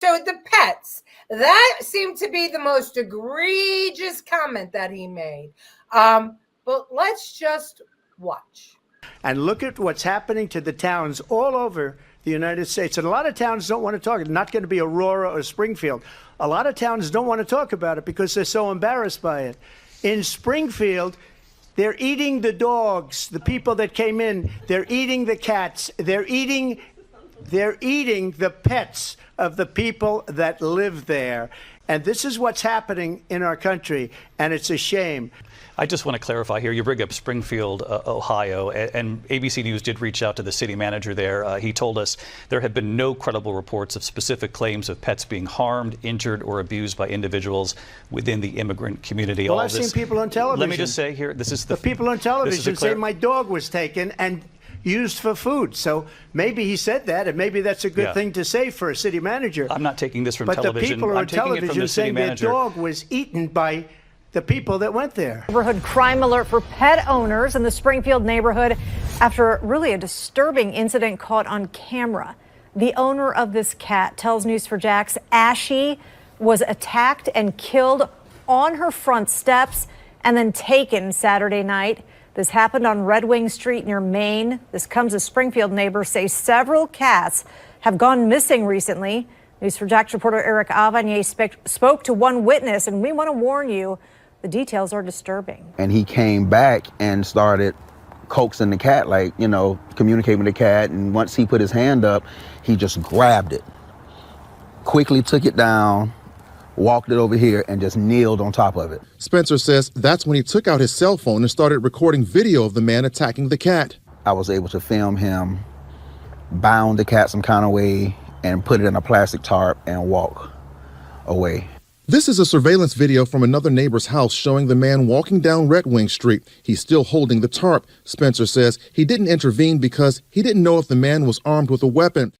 So the pets, that seemed to be the most egregious comment that he made. But let's just watch. And look at what's happening to the towns all over the United States. And a lot of towns don't want to talk. It's not going to be Aurora or Springfield. A lot of towns don't want to talk about it because they're so embarrassed by it. In Springfield, they're eating the dogs, the people that came in. They're eating the cats. They're eating the pets of the people that live there. And this is what's happening in our country, and it's a shame. I just want to clarify here. You bring up Springfield, Ohio, and ABC News did reach out to the city manager there. He told us there have been no credible reports of specific claims of pets being harmed, injured, or abused by individuals within the immigrant community. Well, I've seen people on television. Let me just say here, this is the people on television say my dog was taken and used for food. So maybe he said that, and maybe that's a good thing to say for a city manager. I'm not taking this from television. But the people on television saying their dog was eaten by the people that went there. Neighborhood crime alert for pet owners in the Springfield neighborhood after really a disturbing incident caught on camera. The owner of this cat tells News4Jax Ashy was attacked and killed on her front steps and then taken Saturday night. This happened on Red Wing Street near Maine. This comes as Springfield neighbors say several cats have gone missing recently. News4Jax reporter Eric Avanier spoke to one witness, and we want to warn you, the details are disturbing. And he came back and started coaxing the cat, like, you know, communicating with the cat. And once he put his hand up, he just grabbed it, quickly took it down, walked it over here, and just kneeled on top of it. Spencer says that's when he took out his cell phone and started recording video of the man attacking the cat. I was able to film him bound the cat some kind of way and put it in a plastic tarp and walk away. This is a surveillance video from another neighbor's house showing the man walking down Red Wing Street. He's still holding the tarp. Spencer says he didn't intervene because he didn't know if the man was armed with a weapon.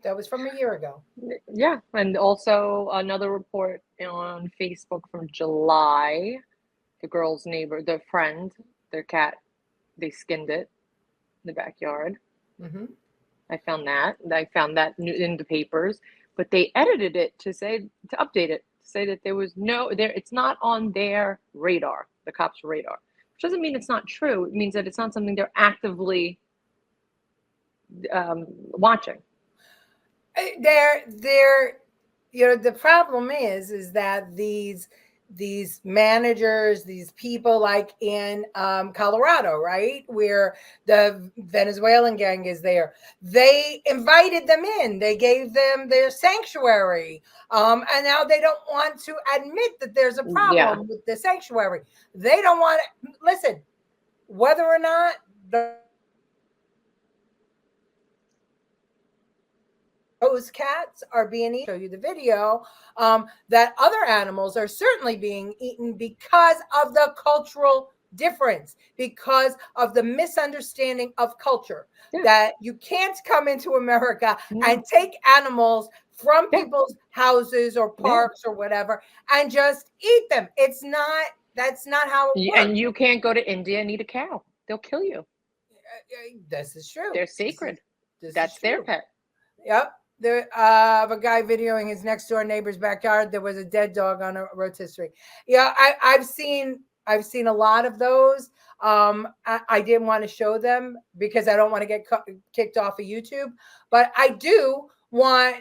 That was from a year ago. Yeah, and also another report on Facebook from July. The girl's neighbor, their friend, their cat, they skinned it in the backyard. Mm-hmm. I found that in the papers. But they edited it to update it, to say that there was it's not on their radar, the cops' radar. Which doesn't mean it's not true. It means that it's not something they're actively watching. The problem is that these managers, these people like in Colorado, right, where the Venezuelan gang is there, they invited them in, they gave them their sanctuary, and now they don't want to admit that there's a problem with the sanctuary. They don't want to listen, whether or not those cats are being eaten. Show you the video that other animals are certainly being eaten because of the cultural difference, because of the misunderstanding of culture, that you can't come into America and take animals from people's houses or parks or whatever and just eat them. That's not how it works. And you can't go to India and eat a cow. They'll kill you. This is true. They're sacred. That's their pet. Yep. There of a guy videoing his next door neighbor's backyard. There was a dead dog on a rotisserie. Yeah, I've seen a lot of those. I didn't want to show them because I don't want to get kicked off of YouTube. But I do want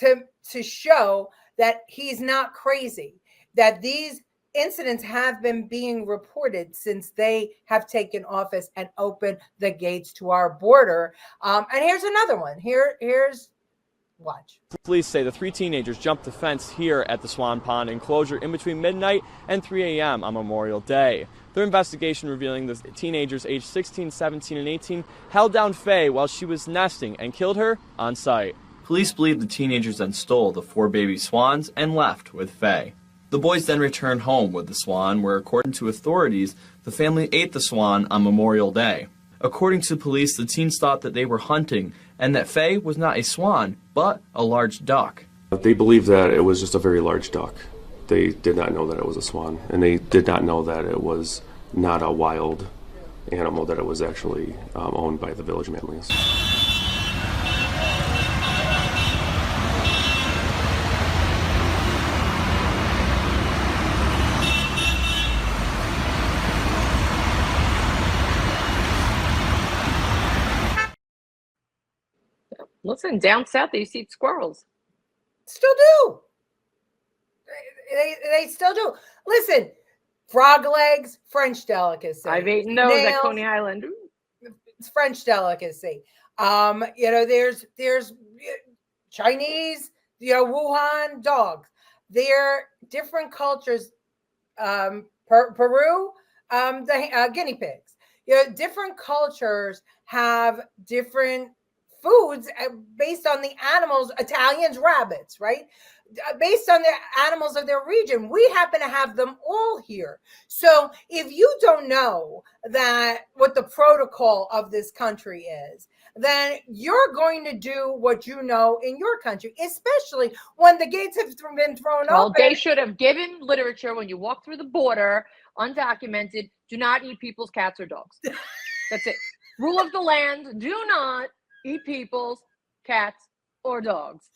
to show that he's not crazy, that these incidents have been being reported since they have taken office and opened the gates to our border. And here's another one. Here's watch. Police say the three teenagers jumped the fence here at the Swan Pond enclosure in between midnight and 3 a.m. on Memorial Day. Their investigation revealing the teenagers aged 16, 17, and 18 held down Faye while she was nesting and killed her on site. Police believe the teenagers then stole the 4 baby swans and left with Faye. The boys then returned home with the swan, where according to authorities, the family ate the swan on Memorial Day. According to police, the teens thought that they were hunting and that Faye was not a swan, but a large duck. They believed that it was just a very large duck. They did not know that it was a swan, and they did not know that it was not a wild animal, that it was actually owned by the village Manleys. Listen, down south they used to eat squirrels. Still do. They still do. Listen, frog legs, French delicacy. I've eaten those at Coney Island. It's French delicacy. There's Chinese, Wuhan dogs. They're different cultures. Peru, the guinea pigs. Different cultures have different foods based on the animals. Italians, rabbits, right? Based on the animals of their region. We happen to have them all here. So if you don't know that what the protocol of this country is, then you're going to do what you know in your country, especially when the gates have been thrown open. They should have given literature when you walk through the border, undocumented, do not eat people's cats or dogs. That's it. Rule of the land, do not eat people's cats or dogs.